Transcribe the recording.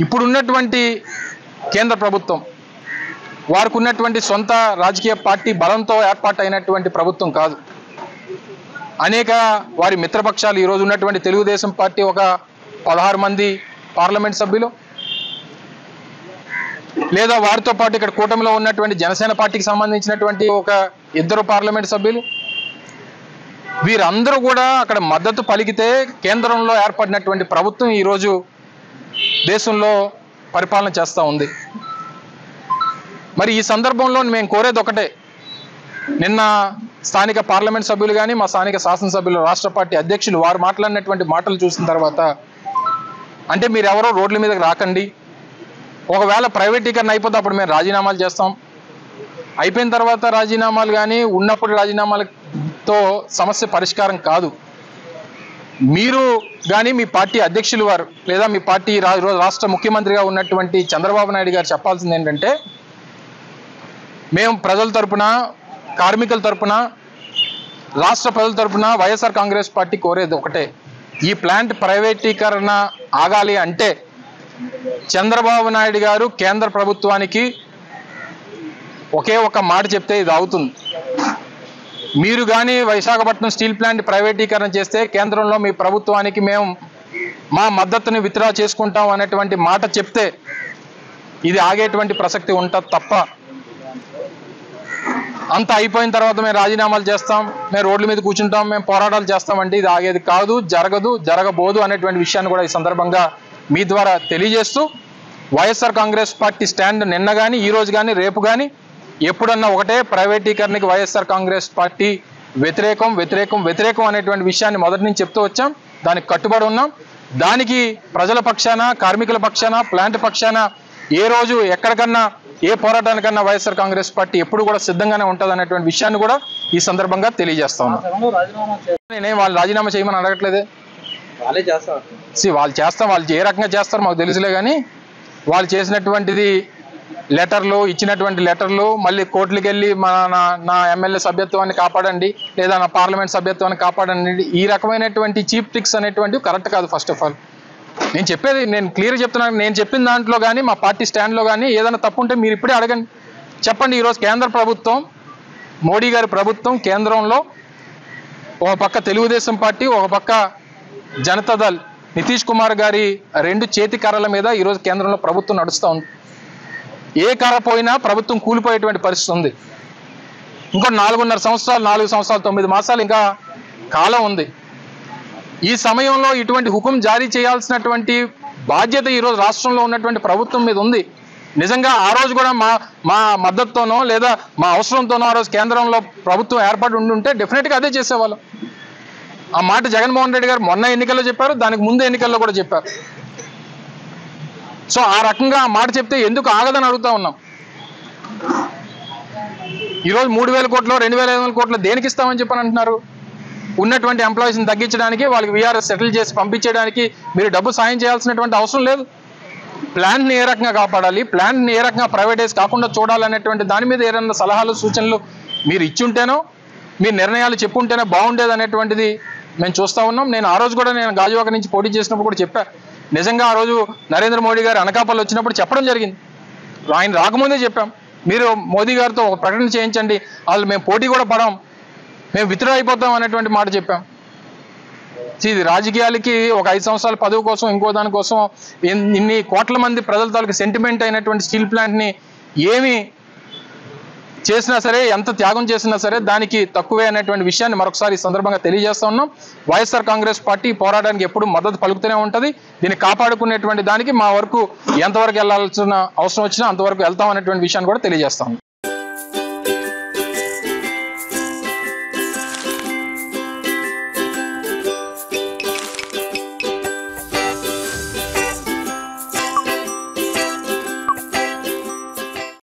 ఇప్పుడున్నటువంటి కేంద్ర ప్రభుత్వం వారికి ఉన్నటువంటి సొంత రాజకీయ పార్టీ బలంతో ఏర్పాటైనటువంటి ప్రభుత్వం కాదు. అనేక వారి మిత్రపక్షాలు ఈరోజు ఉన్నటువంటి తెలుగుదేశం పార్టీ ఒక 16 మంది పార్లమెంట్ సభ్యులు, లేదా వారితో పాటు ఇక్కడ కూటమిలో ఉన్నటువంటి జనసేన పార్టీకి సంబంధించినటువంటి ఒక 2 పార్లమెంట్ సభ్యులు, వీరందరూ కూడా అక్కడ మద్దతు పలికితే కేంద్రంలో ఏర్పడినటువంటి ప్రభుత్వం ఈరోజు దేశంలో పరిపాలన చేస్తూ ఉంది. మరి ఈ సందర్భంలో మేము కోరేది ఒకటే, నిన్న స్థానిక పార్లమెంట్ సభ్యులు కానీ మా స్థానిక శాసనసభ్యులు రాష్ట్ర పార్టీ అధ్యక్షులు వారు మాట్లాడినటువంటి మాటలు చూసిన తర్వాత, అంటే మీరెవరో రోడ్ల మీదకి రాకండి, ఒకవేళ ప్రైవేటీకరణ అయిపోతే అప్పుడు మేము రాజీనామాలు చేస్తాం, అయిపోయిన తర్వాత రాజీనామాలు కానీ ఉన్నప్పుడు రాజీనామాలతో సమస్య పరిష్కారం కాదు. మీరు కానీ మీ పార్టీ అధ్యక్షులు వారు లేదా మీ పార్టీ రాష్ట్ర ముఖ్యమంత్రిగా ఉన్నటువంటి చంద్రబాబు నాయుడు గారు చెప్పాల్సింది ఏంటంటే, మేము ప్రజల తరపున, కార్మికుల తరపున, రాష్ట్ర ప్రజల తరపున వైఎస్ఆర్ కాంగ్రెస్ పార్టీ కోరేది ఒకటే, ఈ ప్లాంట్ ప్రైవేటీకరణ ఆగాలి అంటే చంద్రబాబు నాయుడు గారు కేంద్ర ప్రభుత్వానికి ఒకే ఒక మాట చెప్తే ఇది అవుతుంది. మీరు కానీ విశాఖపట్నం స్టీల్ ప్లాంట్ ప్రైవేటీకరణ చేస్తే కేంద్రంలో మీ ప్రభుత్వానికి మేము మా మద్దతుని విత్డ్రా చేసుకుంటాం అనేటువంటి మాట చెప్తే ఇది ఆగేటువంటి ప్రసక్తి ఉంటుంది తప్ప, అంత అయిపోయిన తర్వాత మేము రాజీనామాలు చేస్తాం, మేము రోడ్ల మీద కూర్చుంటాం, మేము పోరాటాలు చేస్తామంటే ఇది ఆగేది కాదు, జరగదు, జరగబోదు అనేటువంటి విషయాన్ని కూడా ఈ సందర్భంగా మీ ద్వారా తెలియజేస్తూ, వైఎస్ఆర్ కాంగ్రెస్ పార్టీ స్టాండ్ నిన్న కానీ ఈరోజు కానీ రేపు కానీ ఎప్పుడన్నా ఒకటే, ప్రైవేటీకరణకి వైఎస్ఆర్ కాంగ్రెస్ పార్టీ వ్యతిరేకం వ్యతిరేకం వ్యతిరేకం అనేటువంటి విషయాన్ని మొదటి నుంచి చెప్తూ వచ్చాం. దానికి కట్టుబడి ఉన్నాం. దానికి ప్రజల పక్షాన, కార్మికుల పక్షాన, ప్లాంట్ పక్షాన ఏ రోజు ఎక్కడికన్నా ఏ పోరాటానికన్నా వైఎస్ఆర్ కాంగ్రెస్ పార్టీ ఎప్పుడు కూడా సిద్ధంగానే ఉంటుంది అనేటువంటి విషయాన్ని కూడా ఈ సందర్భంగా తెలియజేస్తా ఉన్నాం. నేనేం వాళ్ళు రాజీనామా చేయమని అడగట్లేదే, వాళ్ళు చేస్తాం, వాళ్ళు ఏ రకంగా చేస్తారు మాకు తెలుసులే, కానీ వాళ్ళు చేసినటువంటిది లెటర్లు, ఇచ్చినటువంటి లెటర్లు, మళ్ళీ కోర్టులకు వెళ్ళి నా ఎమ్మెల్యే సభ్యత్వాన్ని కాపాడండి లేదా నా పార్లమెంట్ సభ్యత్వాన్ని కాపాడండి, ఈ రకమైనటువంటి చీప్ ట్రిక్స్ అనేటువంటివి కరెక్ట్ కాదు. ఫస్ట్ ఆఫ్ ఆల్ నేను చెప్పేది, నేను క్లియర్ చెప్తున్నాను, నేను చెప్పిన దాంట్లో కానీ మా పార్టీ స్టాండ్లో కానీ ఏదైనా తప్పు ఉంటే మీరు ఇప్పుడే అడగండి, చెప్పండి. ఈరోజు కేంద్ర ప్రభుత్వం, మోడీ గారి ప్రభుత్వం కేంద్రంలో ఒక పక్క తెలుగుదేశం పార్టీ, ఒక పక్క జనతాదళ్ నితీష్ కుమార్ గారి 2 చేతి కర్రల మీద ఈరోజు కేంద్రంలో ప్రభుత్వం నడుస్తూ ఉంది. ఏ కర్ర పోయినా ప్రభుత్వం కూలిపోయేటువంటి పరిస్థితి ఉంది. ఇంకో 4 సంవత్సరాలు 9 మాసాలు ఇంకా కాలం ఉంది. ఈ సమయంలో ఇటువంటి హుకుం జారీ చేయాల్సినటువంటి బాధ్యత ఈరోజు రాష్ట్రంలో ఉన్నటువంటి ప్రభుత్వం మీద ఉంది. నిజంగా ఆ రోజు కూడా మా మద్దతుతోనో లేదా మా అవసరంతోనో ఆ రోజు కేంద్రంలో ప్రభుత్వం ఏర్పడి ఉండుంటే డెఫినెట్గా అదే చేసేవాళ్ళం. ఆ మాట జగన్మోహన్ రెడ్డి గారు మొన్న ఎన్నికల్లో చెప్పారు, దానికి ముందు ఎన్నికల్లో కూడా చెప్పారు. సో ఆ రకంగా ఆ మాట చెప్తే ఎందుకు ఆగదని అడుగుతా ఉన్నాం. ఈరోజు 3,000 కోట్లు 2,500 కోట్లు దేనికి ఇస్తామని చెప్పని అంటున్నారు? ఉన్నటువంటి ఎంప్లాయీస్ని తగ్గించడానికి, వాళ్ళకి వీఆర్ఎస్ సెటిల్ చేసి పంపించేయడానికి మీరు డబ్బు సాయం చేయాల్సినటువంటి అవసరం లేదు. ప్లాంట్ని ఏ రకంగా కాపాడాలి, ప్లాంట్ని ఏ రకంగా ప్రైవేటైజ్ కాకుండా చూడాలనేటువంటి దాని మీద ఏదైనా సలహాలు సూచనలు మీరు ఇచ్చుంటేనో, మీరు నిర్ణయాలు చెప్పుంటేనే బాగుండేది అనేటువంటిది మేము చూస్తూ ఉన్నాం. నేను ఆ రోజు కూడా గాజువాక నుంచి పోటీ చేసినప్పుడు కూడా చెప్పా, నిజంగా ఆ రోజు నరేంద్ర మోడీ గారు అనకాపల్లి వచ్చినప్పుడు చెప్పడం జరిగింది. ఆయన రాకముందే చెప్పాం, మీరు మోదీ గారితో ఒక ప్రకటన చేయించండి, వాళ్ళు మేము పోటీ కూడా పడాం, మేము విత్డ్రా అయిపోతాం అనేటువంటి మాట చెప్పాం. ఇది రాజకీయాలకి ఒక 5 సంవత్సరాల పదవి కోసం, ఇంకో దానికోసం ఇన్ని కోట్ల మంది ప్రజల తాలూకు సెంటిమెంట్ అయినటువంటి స్టీల్ ప్లాంట్ని ఏమి చేసినా సరే, ఎంత త్యాగం చేసినా సరే దానికి తక్కువే అనేటువంటి విషయాన్ని మరొకసారి ఈ సందర్భంగా తెలియజేస్తా ఉన్నాం. వైఎస్ఆర్ కాంగ్రెస్ పార్టీ పోరాటానికి ఎప్పుడు మద్దతు పలుకుతూనే ఉంటుంది. దీన్ని కాపాడుకునేటువంటి దానికి మా వరకు ఎంతవరకు వెళ్లాల్సిన అవసరం వచ్చినా అంతవరకు వెళ్తాం అనేటువంటి విషయాన్ని కూడా తెలియజేస్తాం.